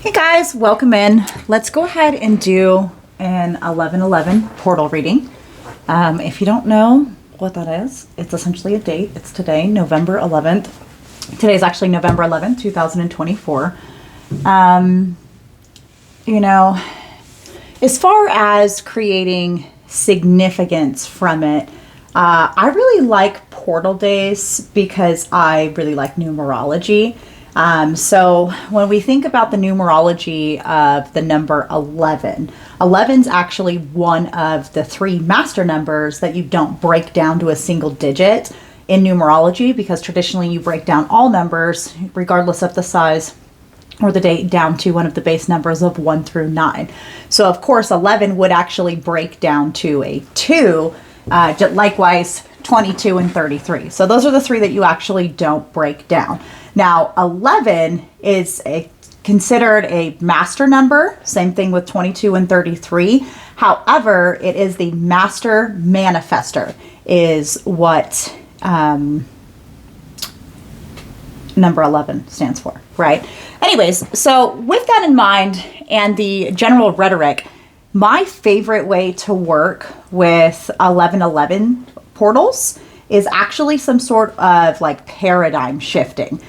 Hey guys, welcome in. Let's go ahead and do an 11/11 portal reading. If you don't know what that is, it's essentially a date. It's today, November 11th. Today is actually November 11th, 2024. As far as creating significance from it, I really like portal days because I really like numerology. So when we think about the numerology of the number 11, 11 is actually one of the three master numbers that you don't break down to a single digit in numerology, because traditionally you break down all numbers, regardless of the size or the date, down to one of the base numbers of 1 through 9. So of course 11 would actually break down to a 2, likewise 22 and 33. So those are the three that you actually don't break down. Now, 11 is considered a master number, same thing with 22 and 33. However, it is the master manifester is what number 11 stands for, right? Anyways, so with that in mind and the general rhetoric, my favorite way to work with 11/11 portals is actually some sort of like paradigm shifting.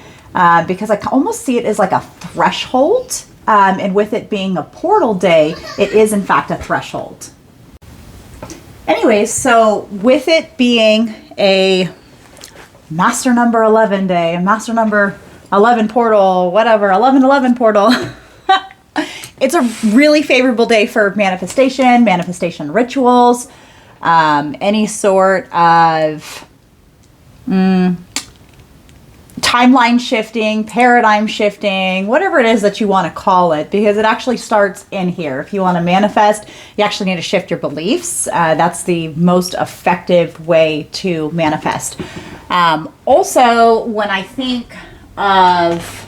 Because I almost see it as like a threshold. And with it being a portal day, it is in fact a threshold. Anyways, so with it being a master number 11 day, a master number 11 portal, whatever, 11/11 portal, it's a really favorable day for manifestation rituals, any sort of timeline shifting, paradigm shifting, whatever it is that you want to call it, because it actually starts in here. If you want to manifest, you actually need to shift your beliefs. That's the most effective way to manifest. Also, when I think of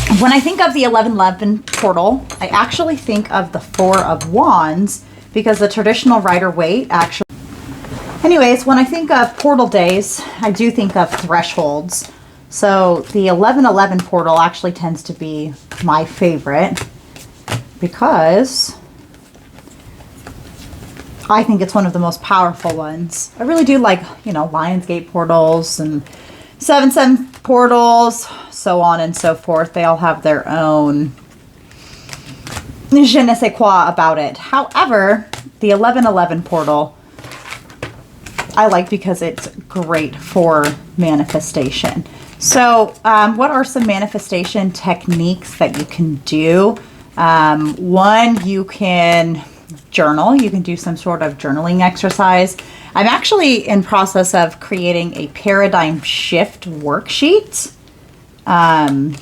the 11/11 portal, I actually think of the Four of Wands, because the traditional Rider-Waite actually. Anyways, when I think of portal days, I do think of thresholds. So the 11/11 portal actually tends to be my favorite because I think it's one of the most powerful ones. I really do like, Lionsgate portals and 7/7 portals, so on and so forth. They all have their own je ne sais quoi about it. However, the 11/11 portal I like because it's great for manifestation. So what are some manifestation techniques that you can do? One, you can journal. You can do some sort of journaling exercise. I'm actually in process of creating a paradigm shift worksheet. I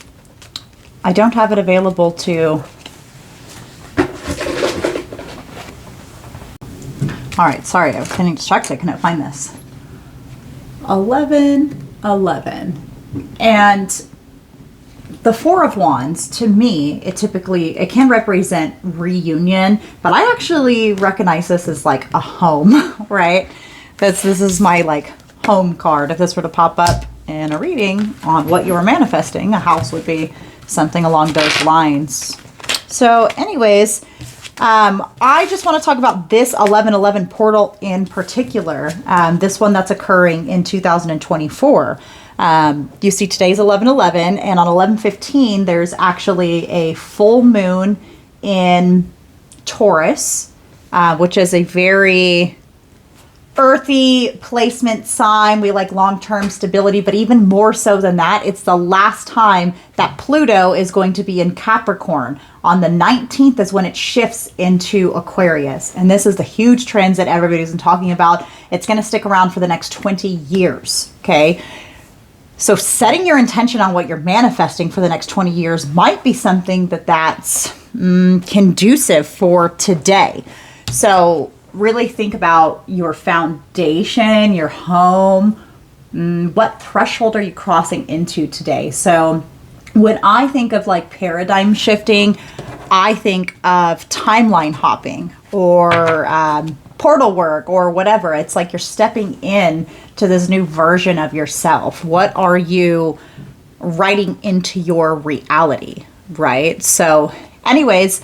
don't have it available to... All right, sorry, I was getting distracted. I couldn't find this. 11/11. And the Four of Wands, to me, it can represent reunion, but I actually recognize this as like a home, right? This is my like home card. If this were to pop up in a reading on what you were manifesting, a house would be something along those lines. So anyways, I just want to talk about this 11/11 portal in particular, this one that's occurring in 2024. You see today's 11/11, and on 11/15 there's actually a full moon in Taurus, which is a very earthy placement sign. We like long-term stability, but even more so than that, it's the last time that Pluto is going to be in Capricorn. On the 19th is when it shifts into Aquarius. And this is the huge transit everybody's been talking about. It's going to stick around for the next 20 years. Okay. So setting your intention on what you're manifesting for the next 20 years might be something that's conducive for today. So really think about your foundation, your home. What threshold are you crossing into today? So when I think of like paradigm shifting, I think of timeline hopping or portal work or whatever. It's like you're stepping in to this new version of yourself. What are you writing into your reality, right? So anyways,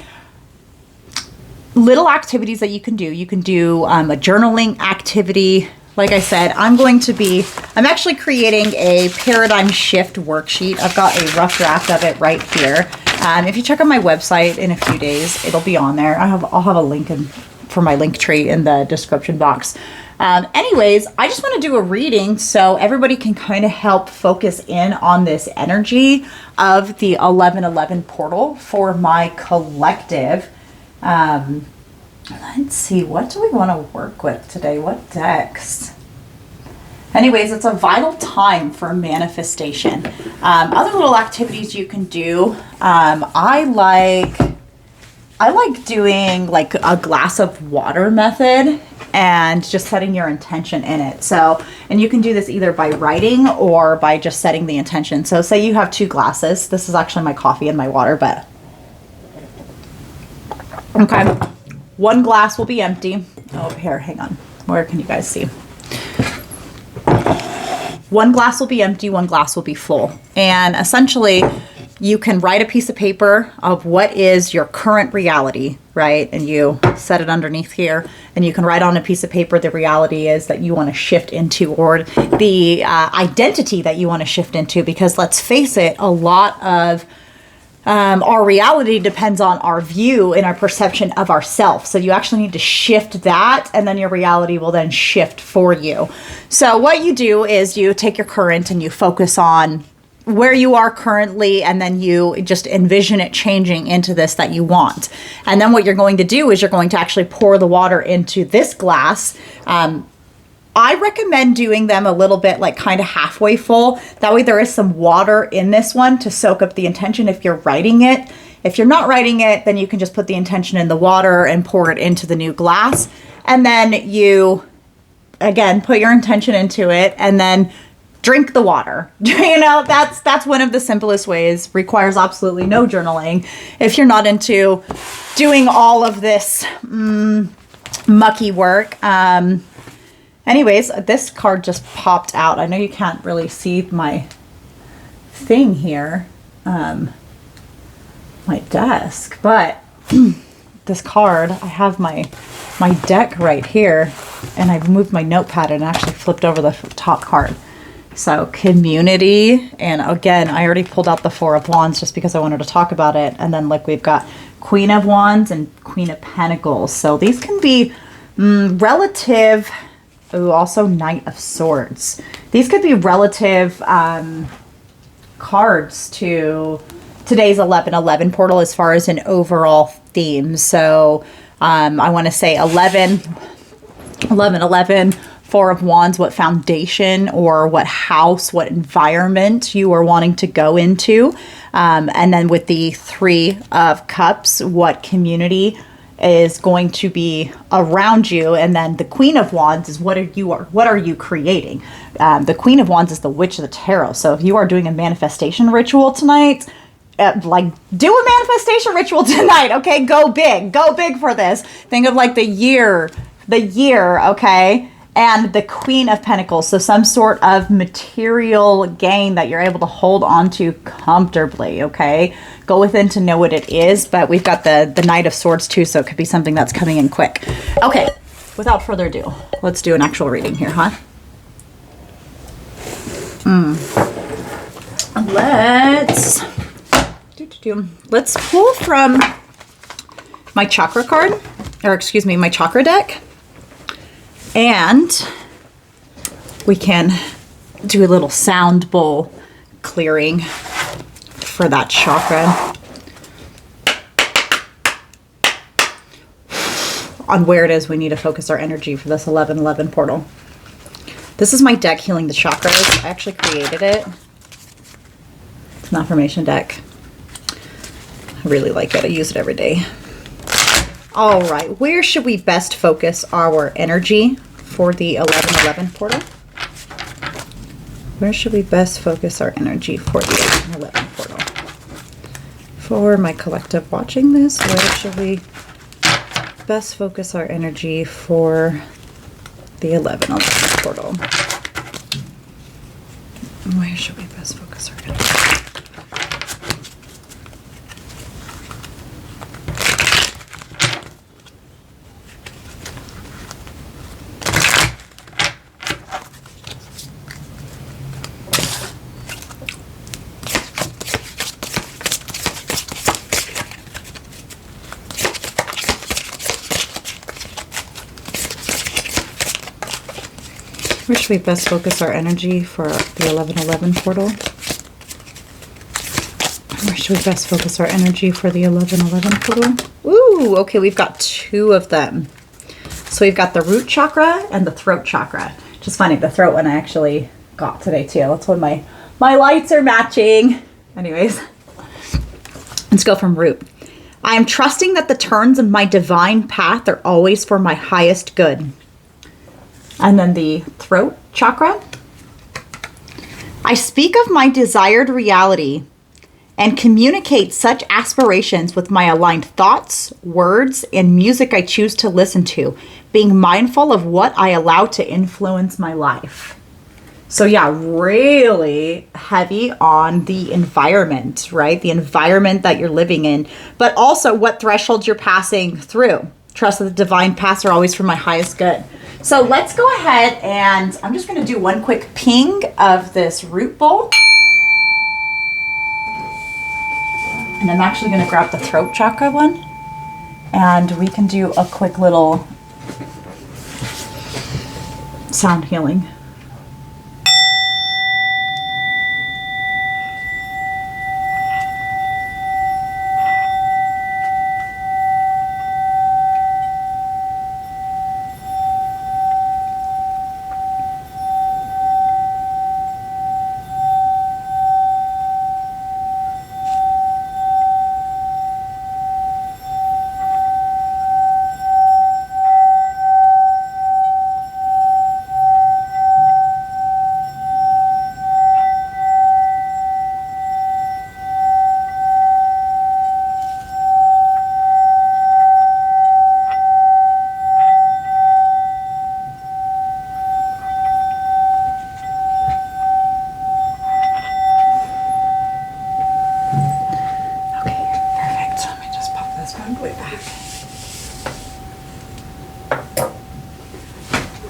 little activities that you can do. You can do a journaling activity. Like I said, I'm actually creating a paradigm shift worksheet. I've got a rough draft of it right here. If you check out my website in a few days, it'll be on there. I'll have a link for my link tree in the description box. Anyways, I just want to do a reading so everybody can kind of help focus in on this energy of the 1111 portal for my collective. Let's see, what do we want to work with today? What decks? Anyways, it's a vital time for manifestation. Other little activities you can do. I like doing like a glass of water method and just setting your intention in it. So, and you can do this either by writing or by just setting the intention. So say you have 2 glasses. This is actually my coffee and my water, but okay. 1 glass will be empty. Oh, here, hang on. Where can you guys see? 1 glass will be empty, 1 glass will be full. And essentially, you can write a piece of paper of what is your current reality, right? And you set it underneath here. And you can write on a piece of paper the reality is that you want to shift into, or the identity that you want to shift into. Because let's face it, a lot of our reality depends on our view and our perception of ourselves. So you actually need to shift that, and then your reality will then shift for you. So what you do is you take your current and you focus on where you are currently, and then you just envision it changing into this that you want. And then what you're going to do is you're going to actually pour the water into this glass. I recommend doing them a little bit like kind of halfway full. That way there is some water in this one to soak up the intention if you're writing it. If you're not writing it, then you can just put the intention in the water and pour it into the new glass. And then you, again, put your intention into it and then drink the water. You know, that's one of the simplest ways. Requires absolutely no journaling. If you're not into doing all of this mucky work. Anyways, this card just popped out. I know you can't really see my thing here, my desk, but this card, I have my deck right here, and I've moved my notepad and actually flipped over the top card. So community, and again, I already pulled out the 4 of Wands just because I wanted to talk about it. And then like we've got Queen of Wands and Queen of Pentacles. So these can be relative. Ooh, also Knight of Swords. These could be relative cards to today's 1111 portal as far as an overall theme. So I want to say 11, 4 of Wands, what foundation or what house, what environment you are wanting to go into. And then with the 3 of Cups, what community is going to be around you. And then the Queen of Wands is what are you creating? The Queen of Wands is the Witch of the Tarot. So if you are doing a manifestation ritual tonight, like do a manifestation ritual tonight, okay? Go big for this. Think of like the year, okay? And the Queen of Pentacles, so some sort of material gain that you're able to hold on to comfortably, okay? Go within to know what it is, but we've got the Knight of Swords too, so it could be something that's coming in quick. Okay, without further ado, let's do an actual reading here, huh? Let's pull from my chakra card, or excuse me, my chakra deck. And we can do a little sound bowl clearing for that chakra on where it is we need to focus our energy for this 1111 portal. This is my deck, Healing the Chakras. I actually created it. It's an affirmation deck. I really like it. I use it every day. All right, where should we best focus our energy for the 1111 portal? Where should we best focus our energy for the 1111 portal? For my collective watching this, where should we best focus our energy for the 1111 portal? Where should we best focus our energy? Where should we best focus our energy for the 1111 portal? Where should we best focus our energy for the 1111 portal? Ooh, okay, we've got 2 of them. So we've got the root chakra and the throat chakra. Just funny, the throat one I actually got today too. That's when my lights are matching. Anyways, let's go from root. I am trusting that the turns of my divine path are always for my highest good. And then the throat chakra. I speak of my desired reality and communicate such aspirations with my aligned thoughts, words, and music I choose to listen to, being mindful of what I allow to influence my life. So yeah, really heavy on the environment, right? The environment that you're living in, but also what thresholds you're passing through. Trust that the divine paths are always for my highest good. So let's go ahead and I'm just going to do one quick ping of this root bowl. And I'm actually going to grab the throat chakra one. And we can do a quick little sound healing.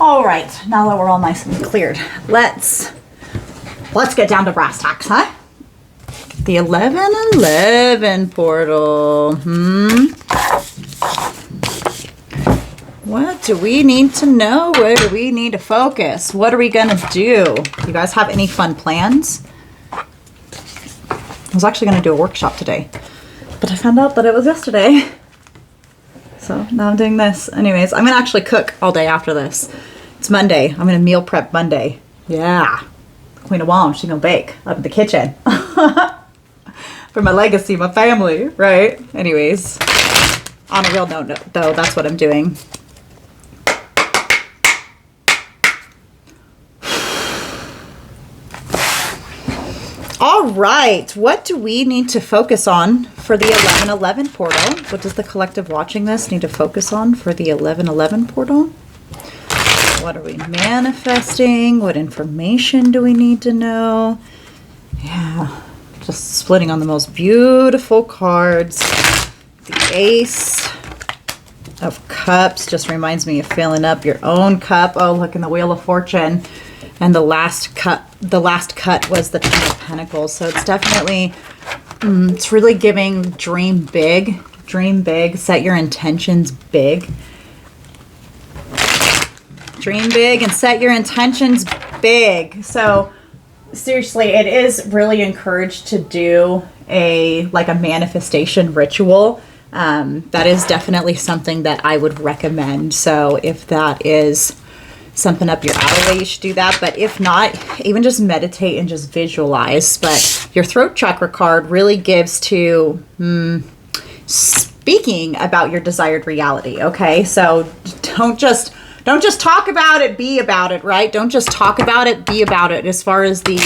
All right, now that we're all nice and cleared, let's get down to brass tacks, huh? The 1111 portal. What do we need to know? Where do we need to focus? What are we gonna do? You guys have any fun plans? I was actually gonna do a workshop today, but I found out that it was yesterday. So now I'm doing this. Anyways, I'm gonna actually cook all day after this. It's Monday. I'm gonna meal prep Monday. Yeah. Queen of Wands, she's gonna bake up in the kitchen. For my legacy, my family, right? Anyways, on a real note though, that's what I'm doing. All right, what do we need to focus on for the 1111 portal? What does the collective watching this need to focus on for the 1111 portal? What are we manifesting? What information do we need to know? Yeah, just splitting on the most beautiful cards. The Ace of Cups just reminds me of filling up your own cup. Oh, look, in the Wheel of Fortune. And the last cut was the Ten of Pentacles. So it's definitely, it's really giving dream big, set your intentions big. Dream big and set your intentions big. So seriously, it is really encouraged to do a manifestation ritual. That is definitely something that I would recommend. So if that is something up your alley, you should do that. But if not, even just meditate and just visualize. But your throat chakra card really gives to speaking about your desired reality. Okay, so don't just talk about it, be about it, right? Don't just talk about it, be about it as far as the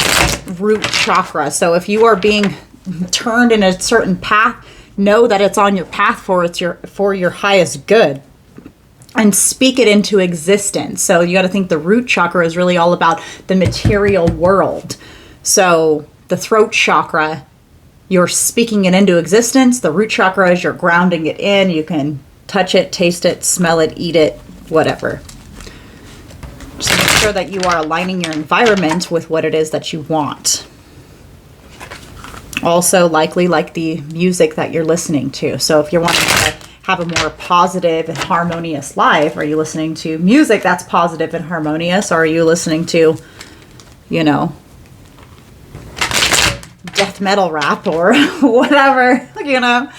root chakra. So if you are being turned in a certain path, know that it's on your path for your highest good. And speak it into existence. So you got to think the root chakra is really all about the material world. So the throat chakra, you're speaking it into existence. The root chakra is you're grounding it in. You can touch it, taste it, smell it, eat it, whatever. Just make sure that you are aligning your environment with what it is that you want. Also likely like the music that you're listening to. So if you're wanting to have a more positive and harmonious life? Are you listening to music that's positive and harmonious? Or are you listening to, you know, death metal rap or whatever, you know,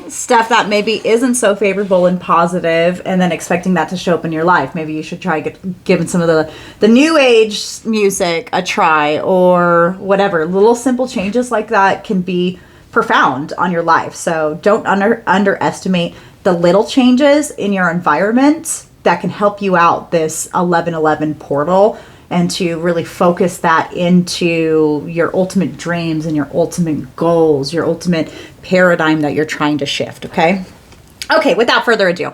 stuff that maybe isn't so favorable and positive, and then expecting that to show up in your life? Maybe you should try giving some of the new age music a try, or whatever. Little simple changes like that can be profound on your life. So don't underestimate the little changes in your environment that can help you out this 1111 portal, and to really focus that into your ultimate dreams and your ultimate goals, your ultimate paradigm that you're trying to shift, okay? Okay, without further ado,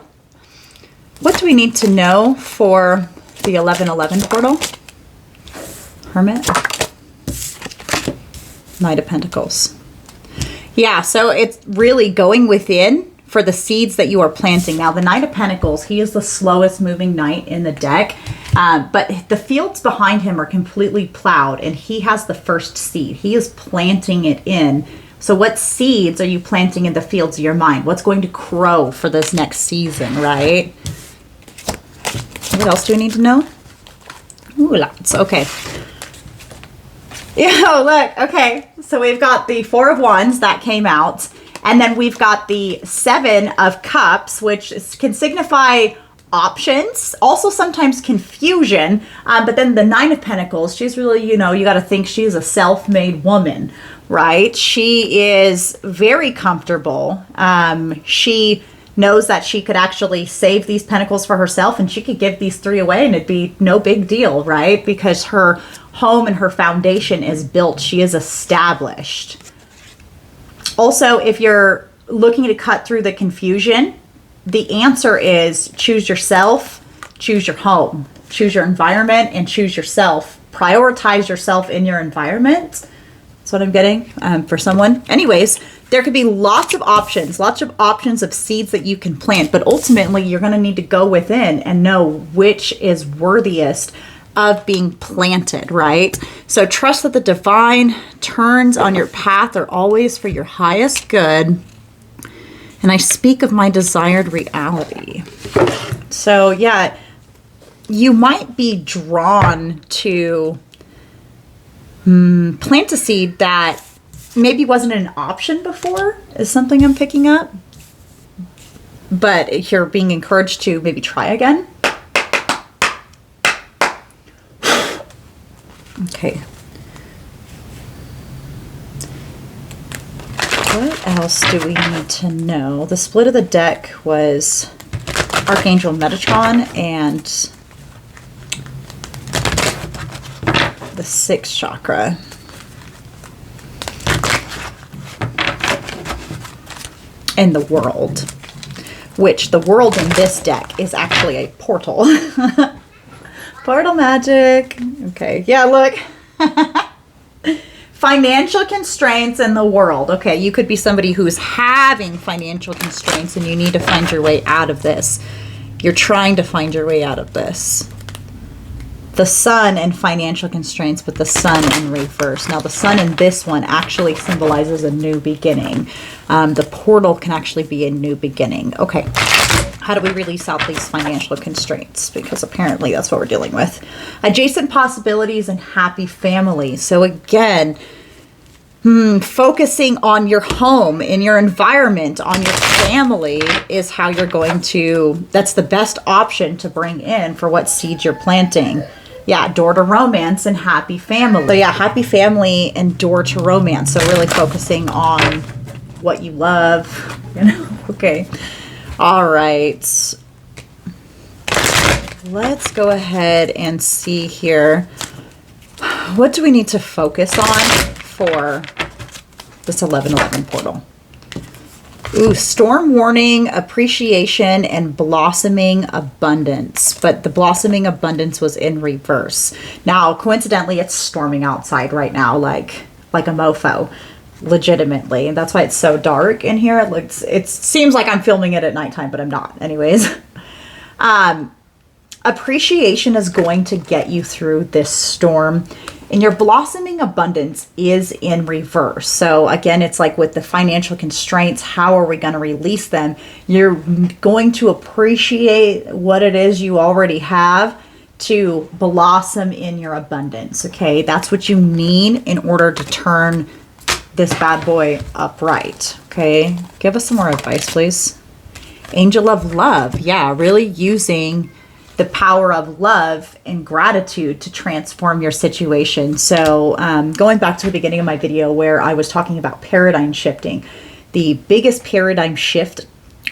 what do we need to know for the 1111 portal? Hermit. Knight of Pentacles. Yeah, so it's really going within for the seeds that you are planting. Now, the Knight of Pentacles, he is the slowest moving knight in the deck, but the fields behind him are completely plowed, and he has the first seed. He is planting it in. So what seeds are you planting in the fields of your mind? What's going to grow for this next season, right? What else do we need to know? Ooh, lots. Okay. Yeah, look. Okay. So we've got the Four of Wands that came out. And then we've got the Seven of Cups, which can signify options, also sometimes confusion. But then the Nine of Pentacles, she's really, you know, you got to think she's a self-made woman, right? She is very comfortable. She knows that she could actually save these pentacles for herself, and she could give these three away and it'd be no big deal, right? Because her home and her foundation is built. She is established. Also, if you're looking to cut through the confusion, the answer is choose yourself, choose your home, choose your environment, and choose yourself. Prioritize yourself in your environment. That's what I'm getting for someone. Anyways, there could be lots of options of seeds that you can plant, but ultimately you're going to need to go within and know which is worthiest of being planted, right? So trust that the divine turns on your path are always for your highest good. And I speak of my desired reality. So yeah, you might be drawn to plant a seed that maybe wasn't an option before, is something I'm picking up. But you're being encouraged to maybe try again. Okay. What else do we need to know? The split of the deck was Archangel Metatron and the sixth chakra. And the world, which the world in this deck is actually a portal. Portal magic. Okay, yeah, look. Financial constraints in the world. Okay, you could be somebody who's having financial constraints and you need to find your way out of this. You're trying to find your way out of this. The sun and financial constraints, but the sun in reverse. Now, the sun in this one actually symbolizes a new beginning. The portal can actually be a new beginning. Okay. How do we release out these financial constraints? Because apparently that's what we're dealing with. Adjacent possibilities and happy families. So again, focusing on your home, in your environment, on your family is how you're going to, that's the best option to bring in for what seeds you're planting. Yeah, door to romance and happy family. So yeah, happy family and door to romance. So really focusing on what you love, you know, okay. All right, let's go ahead and see here. What do we need to focus on for this 1111 portal? Ooh, storm warning, appreciation, and blossoming abundance. But the blossoming abundance was in reverse. Now, coincidentally, it's storming outside right now like a mofo. Legitimately, and that's why it's so dark in here. It seems like I'm filming it at nighttime, but I'm not. Anyways, appreciation is going to get you through this storm. And your blossoming abundance is in reverse. So again, it's like with the financial constraints, how are we going to release them? You're going to appreciate what it is you already have to blossom in your abundance. Okay, that's what you need in order to turn this bad boy upright. Okay, give us some more advice, please. Angel of love. Yeah, really using the power of love and gratitude to transform your situation. So going back to the beginning of my video where I was talking about paradigm shifting, the biggest paradigm shift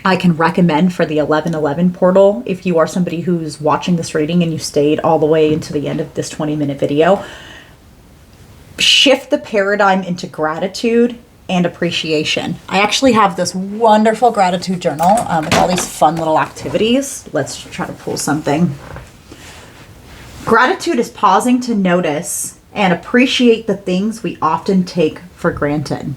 I can recommend for the 1111 portal, if you are somebody who's watching this reading and you stayed all the way into the end of this 20-minute video, shift the paradigm into gratitude and appreciation. I actually have this wonderful gratitude journal with all these fun little activities. Let's try to pull something. Gratitude is pausing to notice and appreciate the things we often take for granted.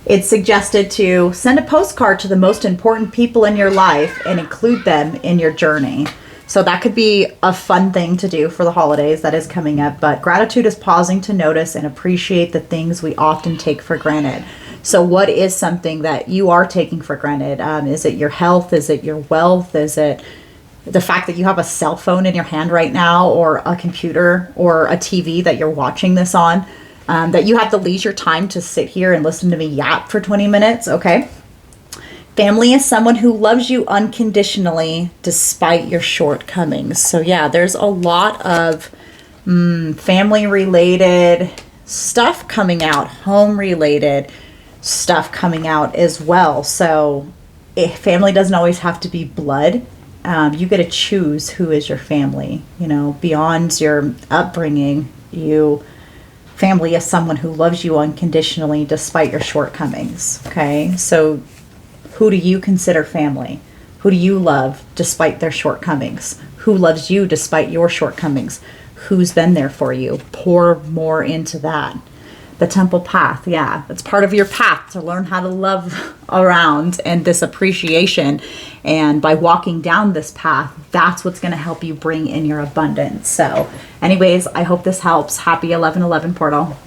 It's suggested to send a postcard to the most important people in your life and include them in your journey. So that could be a fun thing to do for the holidays that is coming up. But gratitude is pausing to notice and appreciate the things we often take for granted. So what is something that you are taking for granted? Is it your health? Is it your wealth? Is it the fact that you have a cell phone in your hand right now, or a computer or a TV that you're watching this on? That you have the leisure time to sit here and listen to me yap for 20 minutes? Okay. Family is someone who loves you unconditionally despite your shortcomings. So yeah, there's a lot of family-related stuff coming out, home-related stuff coming out as well. So family doesn't always have to be blood. You get to choose who is your family. You know, beyond your upbringing, family is someone who loves you unconditionally despite your shortcomings. Okay, so who do you consider family? Who do you love despite their shortcomings? Who loves you despite your shortcomings? Who's been there for you? Pour more into that. The temple path, yeah, it's part of your path to learn how to love around and this appreciation. And by walking down this path, that's what's going to help you bring in your abundance. So anyways, I hope this helps. Happy 11/11 portal.